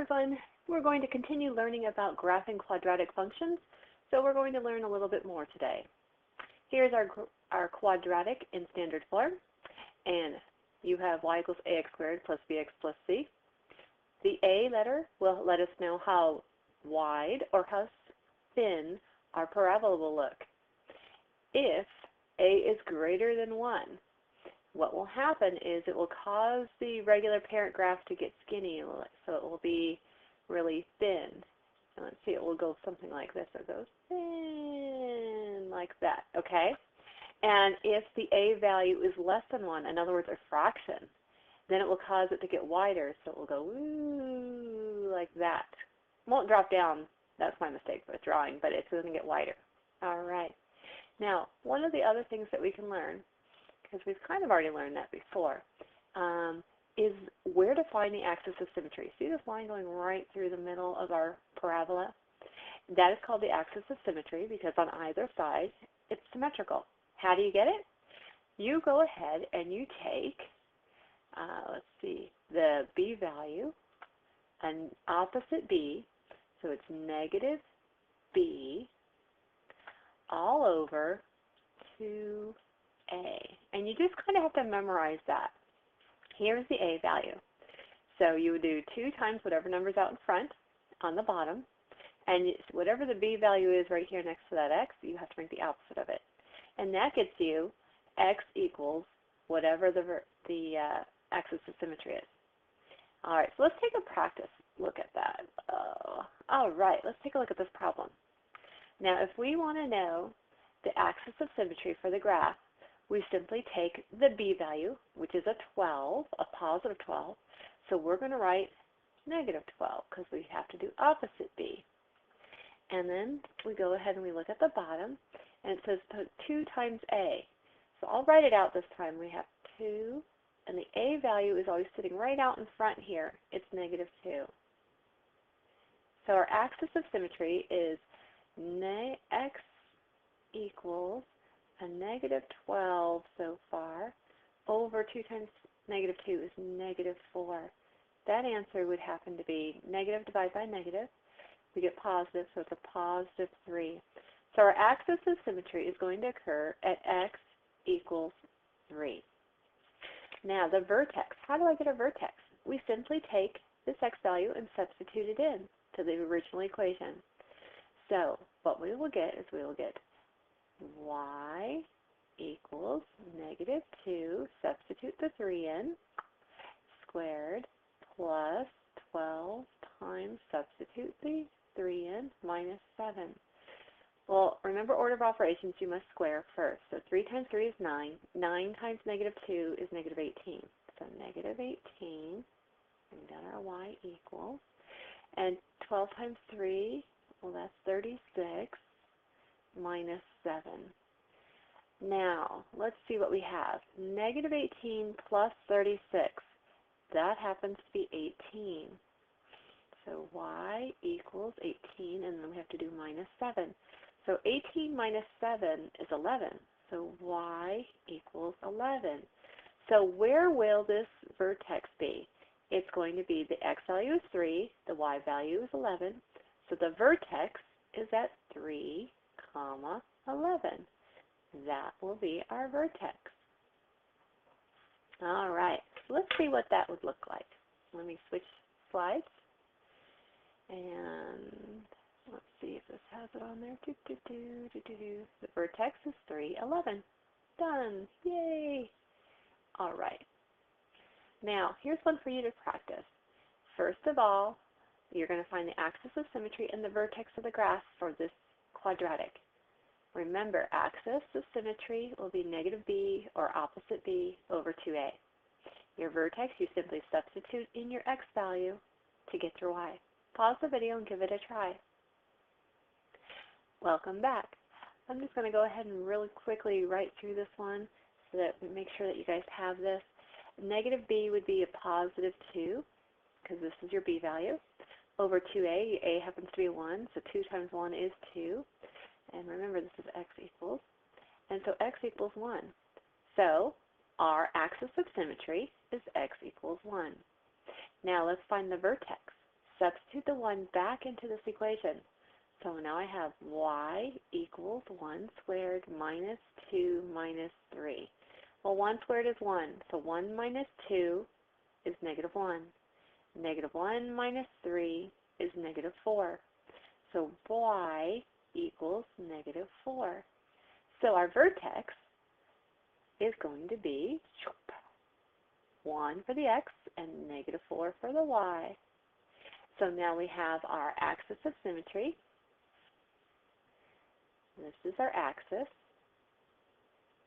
everyone. We're going to continue learning about graphing quadratic functions, so we're going to learn a little bit more today. Here's our quadratic in standard form, and you have y equals ax squared plus bx plus c. The a letter will let us know how wide or how thin our parabola will look. If a is greater than 1, what will happen is it will cause the regular parent graph to get skinny, so it will be really thin. And let's see, it will go something like this. It goes thin, like that, okay? And if the a value is less than 1, in other words, a fraction, then it will cause it to get wider, so it will go ooh, like that. It won't drop down. That's my mistake with drawing, but it's going to get wider. All right. Now, one of the other things that we can learn, because we've kind of already learned that before, is where to find the axis of symmetry. See this line going right through the middle of our parabola? That is called the axis of symmetry because on either side it's symmetrical. How do you get it? You go ahead and you take, let's see, the b value, an opposite b, so it's negative b all over 2a. And you just kind of have to memorize that. Here's the a value. So you would do 2 times whatever number's out in front on the bottom, and whatever the b value is right here next to that x, you have to make the opposite of it. And that gets you x equals whatever the axis of symmetry is. All right, so let's take a practice look at that. All right, let's take a look at this problem. Now, if we want to know the axis of symmetry for the graph, we simply take the b value, which is a 12, a positive 12. So we're going to write negative 12 because we have to do opposite b. And then we go ahead and we look at the bottom, and it says put 2 times a. So I'll write it out this time. We have 2, and the a value is always sitting right out in front here. It's negative 2. So our axis of symmetry is x equals a negative 12 so far over 2 times negative 2 is negative 4. That answer would happen to be negative divided by negative. We get positive, so it's a positive 3. So our axis of symmetry is going to occur at x equals 3. Now the vertex, how do I get a vertex? We simply take this x value and substitute it in to the original equation. So what we will get is we will get y equals negative 2, substitute the 3 in, squared, plus 12 times, substitute the 3 in, minus 7. Well, remember order of operations, you must square first. So 3 times 3 is 9. 9 times negative 2 is negative 18. So negative 18, bring down our y equals, and 12 times 3, well, that's 36 minus 7. Now, let's see what we have. Negative 18 plus 36. That happens to be 18. So y equals 18, and then we have to do minus 7. So 18 minus 7 is 11. So y equals 11. So where will this vertex be? It's going to be the x value is 3, the y value is 11. So the vertex is at 3, 11. That will be our vertex. All right, so let's see what that would look like. Let me switch slides. And let's see if this has it on there. The vertex is 3, 11. Done. Yay. All right. Now, here's one for you to practice. First of all, you're going to find the axis of symmetry and the vertex of the graph for this quadratic. Remember, axis of symmetry will be negative b or opposite b over 2a. Your vertex, you simply substitute in your x value to get your y. Pause the video and give it a try. Welcome back. I'm just going to go ahead and really quickly write through this one so that we make sure that you guys have this. Negative b would be a positive 2 because this is your b value. Over 2a, a happens to be 1, so 2 times 1 is 2. And remember, this is x equals. And so x equals 1. So our axis of symmetry is x equals 1. Now let's find the vertex. 1 back into this equation. So now I have y equals 1 squared minus 2 minus 3. Well, 1 squared is 1, so 1 minus 2 is negative 1. Negative 1 minus 3 is negative 4. So y equals negative 4. So our vertex is going to be 1 for the x and negative 4 for the y. So now we have our axis of symmetry. This is our axis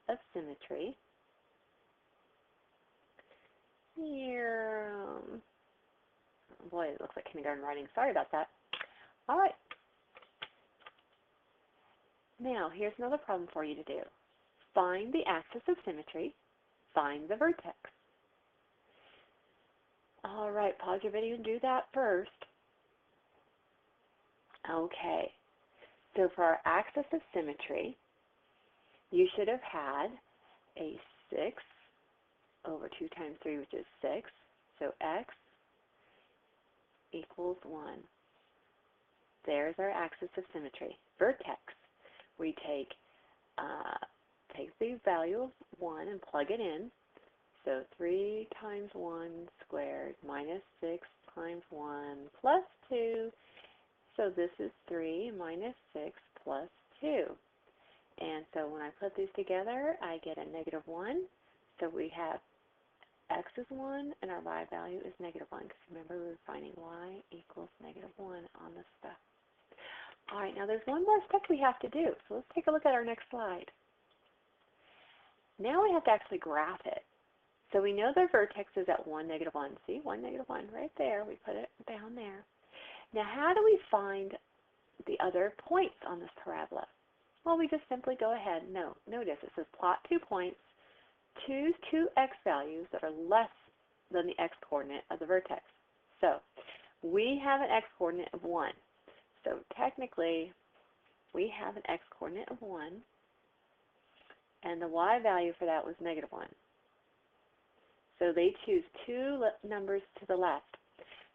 of symmetry. Here, boy, it looks like kindergarten writing. Sorry about that. All right. Now, here's another problem for you to do. Find the axis of symmetry. Find the vertex. All right, pause your video and do that first. Okay. So for our axis of symmetry, you should have had a 6 over 2 times 3, which is 6. So x equals 1. There's our axis of symmetry. Vertex, we take the value of 1 and plug it in. So 3 times 1 squared minus 6 times 1 plus 2. So this is 3 minus 6 plus 2. And so when I put these together, I get a negative 1. So we have x is 1 and our y value is negative 1. Because remember, we were finding y equals negative 1 on this stuff. All right, now there's one more step we have to do. So let's take a look at our next slide. Now we have to actually graph it. So we know the vertex is at 1, negative 1. See, 1, negative 1 right there. We put it down there. Now, how do we find the other points on this parabola? Well, we just simply go ahead. Notice it says plot 2 points. Choose 2 x values that are less than the x-coordinate of the vertex. So we have an x-coordinate of 1. So technically, we have an x-coordinate of 1, and the y value for that was negative 1. So they choose 2 numbers to the left.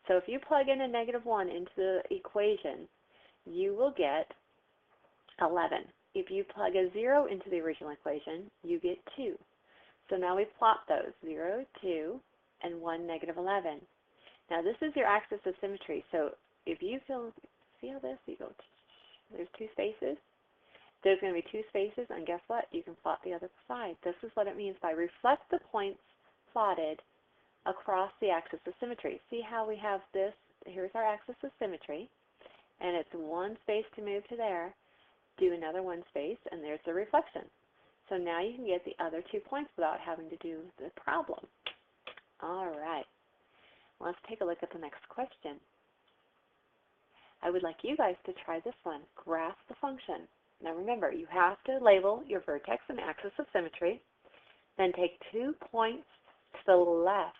So if you plug in a negative 1 into the equation, you will get 11. If you plug a 0 into the original equation, you get 2. So now we plot those, 0, 2, and 1, negative 11. Now this is your axis of symmetry. So if you see how this, you go, there's 2 spaces. There's going to be 2 spaces, and guess what? You can plot the other side. This is what it means by reflect the points plotted across the axis of symmetry. See how we have this? Here's our axis of symmetry, and it's 1 space to move to there. Do another 1 space, and there's the reflection. So now you can get the other 2 points without having to do the problem. All right. Let's take a look at the next question. I would like you guys to try this one. Graph the function. Now remember, you have to label your vertex and axis of symmetry, then take 2 points to the left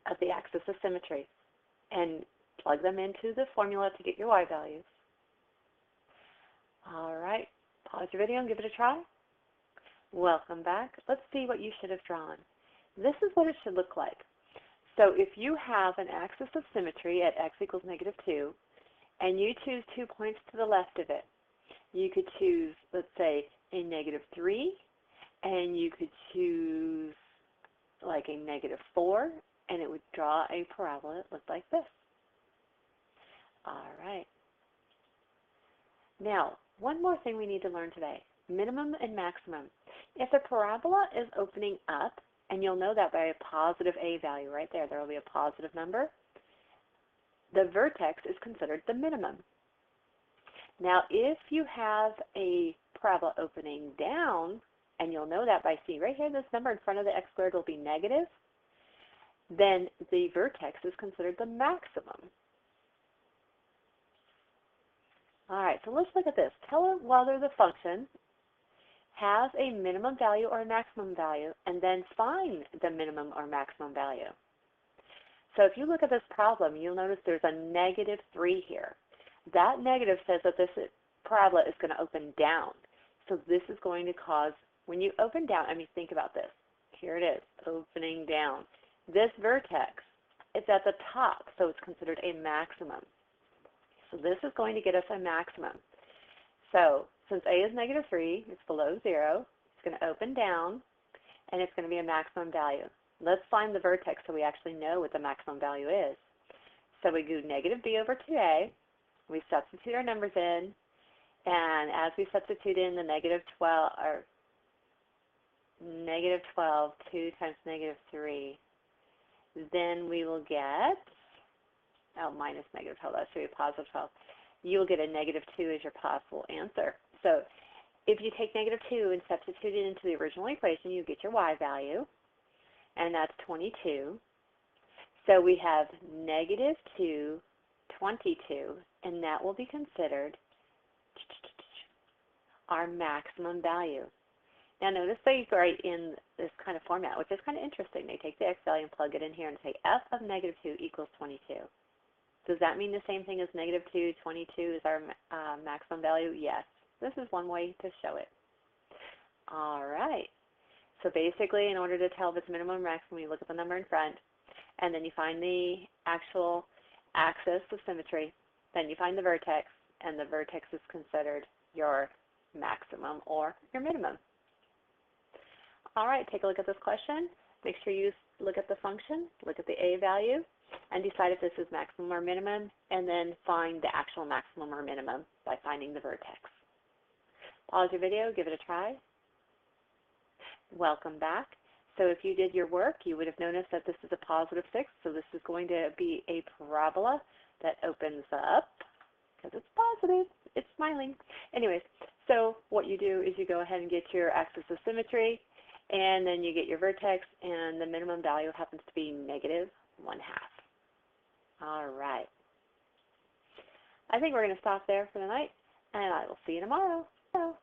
of the axis of symmetry and plug them into the formula to get your y values. All right, pause your video and give it a try. Welcome back. Let's see what you should have drawn. This is what it should look like. So if you have an axis of symmetry at x equals negative 2, and you choose 2 points to the left of it, you could choose, let's say, a negative 3, and you could choose like a negative 4, and it would draw a parabola that looked like this. All right. Now, one more thing we need to learn today, minimum and maximum. If the parabola is opening up, and you'll know that by a positive a value right there, there will be a positive number, the vertex is considered the minimum. Now, if you have a parabola opening down, and you'll know that by seeing right here, this number in front of the x squared will be negative, then the vertex is considered the maximum. All right, so let's look at this. Tell whether the function has a minimum value or a maximum value, and then find the minimum or maximum value. So if you look at this problem, you'll notice there's a negative 3 here. That negative says that this parabola is going to open down. So this is going to cause, when you open down, I mean, think about this. Here it is, opening down. This vertex, it's at the top, so it's considered a maximum. So this is going to get us a maximum. So since A is -3, it's below 0, it's going to open down, and it's going to be a maximum value. Let's find the vertex so we actually know what the maximum value is. So we do -b over 2a, we substitute our numbers in, and as we substitute in the -12, or -12, 2 times -3, then we will get, minus -12, that should be +12. You will get a -2 as your possible answer. So if you take -2 and substitute it into the original equation, you get your y value, and that's 22. So we have -2, 22, and that will be considered our maximum value. Now notice they write in this kind of format, which is kind of interesting. They take the x value and plug it in here and say f of -2 equals 22. Does that mean the same thing as -2, 22 is our maximum value? Yes. This is one way to show it. All right. So basically, in order to tell if it's minimum or maximum, you look at the number in front, and then you find the actual axis of symmetry. Then you find the vertex, and the vertex is considered your maximum or your minimum. All right, take a look at this question. Make sure you look at the function, look at the a value, and decide if this is maximum or minimum, and then find the actual maximum or minimum by finding the vertex. Pause your video, give it a try. Welcome back. So if you did your work, you would have noticed that this is a +6, so this is going to be a parabola that opens up, because it's positive, it's smiling. Anyways, so what you do is you go ahead and get your axis of symmetry, and then you get your vertex, and the minimum value happens to be -1/2. All right. I think we're going to stop there for the night, and I will see you tomorrow.